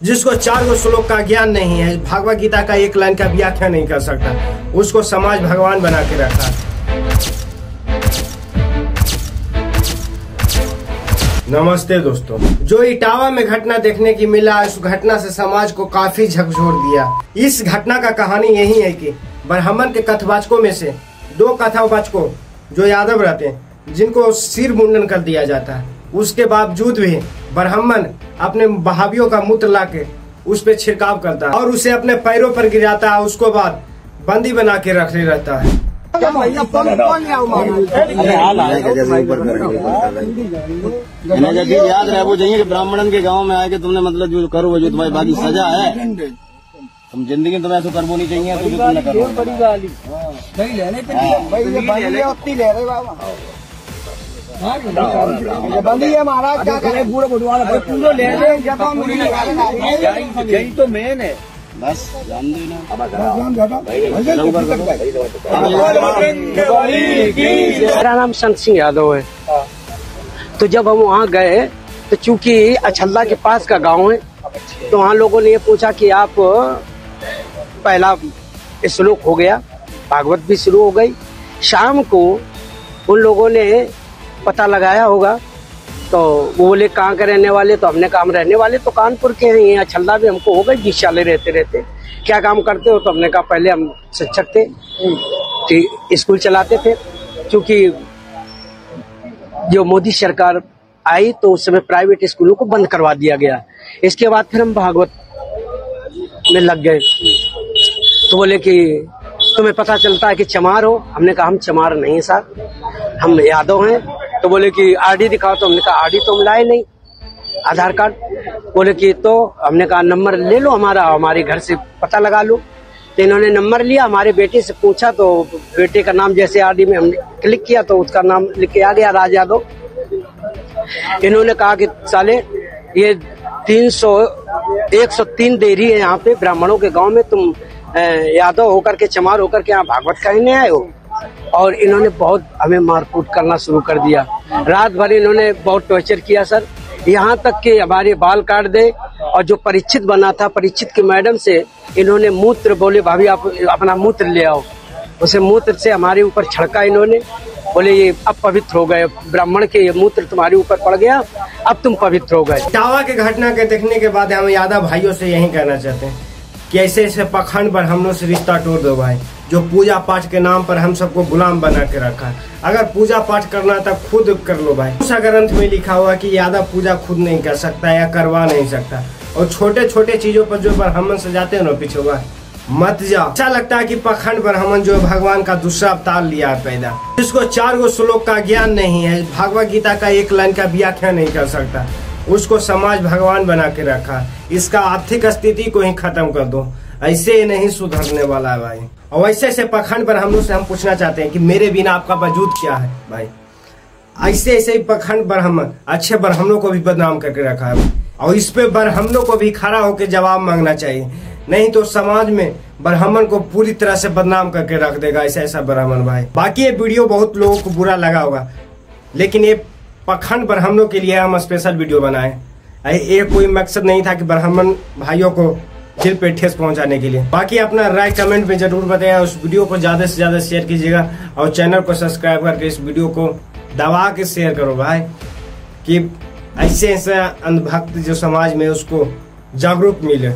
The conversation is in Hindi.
जिसको 4 श्लोक का ज्ञान नहीं है, भगवत गीता का एक लाइन का व्याख्या नहीं कर सकता, उसको समाज भगवान बना के रखा। नमस्ते दोस्तों, जो इटावा में घटना देखने की मिला, इस घटना से समाज को काफी झकझोर दिया। इस घटना का कहानी यही है कि ब्राह्मण के कथवाचकों में से 2 कथावाचकों जो यादव रहते हैं, जिनको सिर मुंडन कर दिया जाता है, उसके बावजूद भी ब्राह्मण अपने बहावियों का मूत्र लाके उस पे छिड़काव करता है और उसे अपने पैरों पर गिराता है। उसको बाद बंदी बना के रखे रहता है। याद रहे वो चाहिए कि ब्राह्मणन के गांव में आए कि तुमने मतलब जो करो वो जो तुम्हारी बाकी सजा है, तुम जिंदगी में तुम्हें ऐसा करना नहीं चाहिए, तो तुमने करो। बड़ी गाली नहीं लेने बंदी है महाराज, क्या करें, पूरा बुढ़वा पूरा ले यही तो मेन है। बस जान देना। मेरा नाम संत सिंह यादव है। तो जब हम वहाँ गए तो चूंकि अछल्ला के पास का गांव है, तो वहाँ लोगों ने ये पूछा कि आप पहला श्लोक हो गया, भागवत भी शुरू हो गई। शाम को उन लोगों ने पता लगाया होगा, तो वो बोले कहाँ के रहने वाले, तो हमने कहा हम रहने वाले तो कानपुर के हैं, यहाँ अछल्ला भी हमको हो गए 20 साल रहते रहते। क्या काम करते हो, तो हमने कहा पहले हम शिक्षक थे, स्कूल चलाते थे। क्योंकि जो मोदी सरकार आई तो उस समय प्राइवेट स्कूलों को बंद करवा दिया गया। इसके बाद फिर हम भागवत में लग गए। तो बोले कि तुम्हें पता चलता है कि चमार हो, हमने कहा हम चमार नहीं साहब, हम यादव हैं। तो बोले कि आरडी दिखाओ, तो हमने कहा आरडी तो हम लाए नहीं, आधार कार्ड। बोले कि तो हमने कहा नंबर ले लो हमारा, हमारे घर से पता लगा लो। तो इन्होंने नंबर लिया, हमारे बेटे से पूछा, तो बेटे का नाम जैसे आरडी में हमने क्लिक किया तो उसका नाम लिख के आ गया, राज यादव। इन्होंने कहा कि साले ये 103 देरी है यहाँ पे ब्राह्मणों के गाँव में, तुम यादव होकर के चमार होकर के यहाँ भागवत कहने आए हो। और इन्होंने बहुत हमें मारकूट करना शुरू कर दिया। रात भर इन्होंने बहुत टॉर्चर किया सर, यहाँ तक कि हमारे बाल काट दे। और जो परीक्षित बना था, परीक्षित की मैडम से इन्होंने मूत्र, बोले भाभी आप अपना मूत्र ले आओ, उसे मूत्र से हमारे ऊपर छिड़का इन्होंने। बोले ये अब पवित्र हो गए, ब्राह्मण के ये मूत्र तुम्हारे ऊपर पड़ गया, अब तुम पवित्र हो गए। इटावा के घटना के देखने के बाद हम यादव भाइयों से यही कहना चाहते हैं कि ऐसे ऐसे पखंड पर हम लोग से रिश्ता तोड़ दो भाई, जो पूजा पाठ के नाम पर हम सबको गुलाम बना के रखा है। अगर पूजा पाठ करना था खुद कर लो भाई। उस ग्रंथ में लिखा हुआ कि यादव पूजा खुद नहीं कर सकता या करवा नहीं सकता। और छोटे छोटे चीजों पर जो ब्राह्मण से जाते हैं ना पीछे हुआ मत जाओ। अच्छा लगता है कि पखंड ब्राह्मण जो भगवान का दूसरा अवतार लिया है पैदा, जिसको 4 श्लोक का ज्ञान नहीं है, भगवत गीता का एक लाइन का व्याख्या नहीं कर सकता, उसको समाज भगवान बना के रखा। इसका आर्थिक स्थिति को ही खत्म कर दो, ऐसे नहीं सुधरने वाला है भाई। और वैसे ऐसे पखंड ब्राह्मणों से हम पूछना चाहते हैं कि मेरे बिना आपका वजूद क्या है भाई। ऐसे ऐसे ही पखंड ब्राह्मण अच्छे ब्राह्मणों को भी बदनाम करके रखा है, और इस पे ब्राह्मणों को भी खड़ा होकर जवाब मांगना चाहिए, नहीं तो समाज में ब्राह्मण को पूरी तरह से बदनाम करके रख देगा ऐसा ऐसा ब्राह्मण भाई। बाकी ये वीडियो बहुत लोगों को बुरा लगा होगा, लेकिन ये पखंड ब्राह्मणों के लिए हम स्पेशल वीडियो बनाए। ये कोई मकसद नहीं था कि ब्राह्मण भाइयों को दिल पे ठेस पहुंचाने के लिए। बाकी अपना राय कमेंट में जरूर बताया। उस वीडियो को ज्यादा से ज्यादा शेयर कीजिएगा और चैनल को सब्सक्राइब करके इस वीडियो को दबा के शेयर करो भाई, कि ऐसे ऐसे अंधभक्त जो समाज में उसको जागरूक मिले।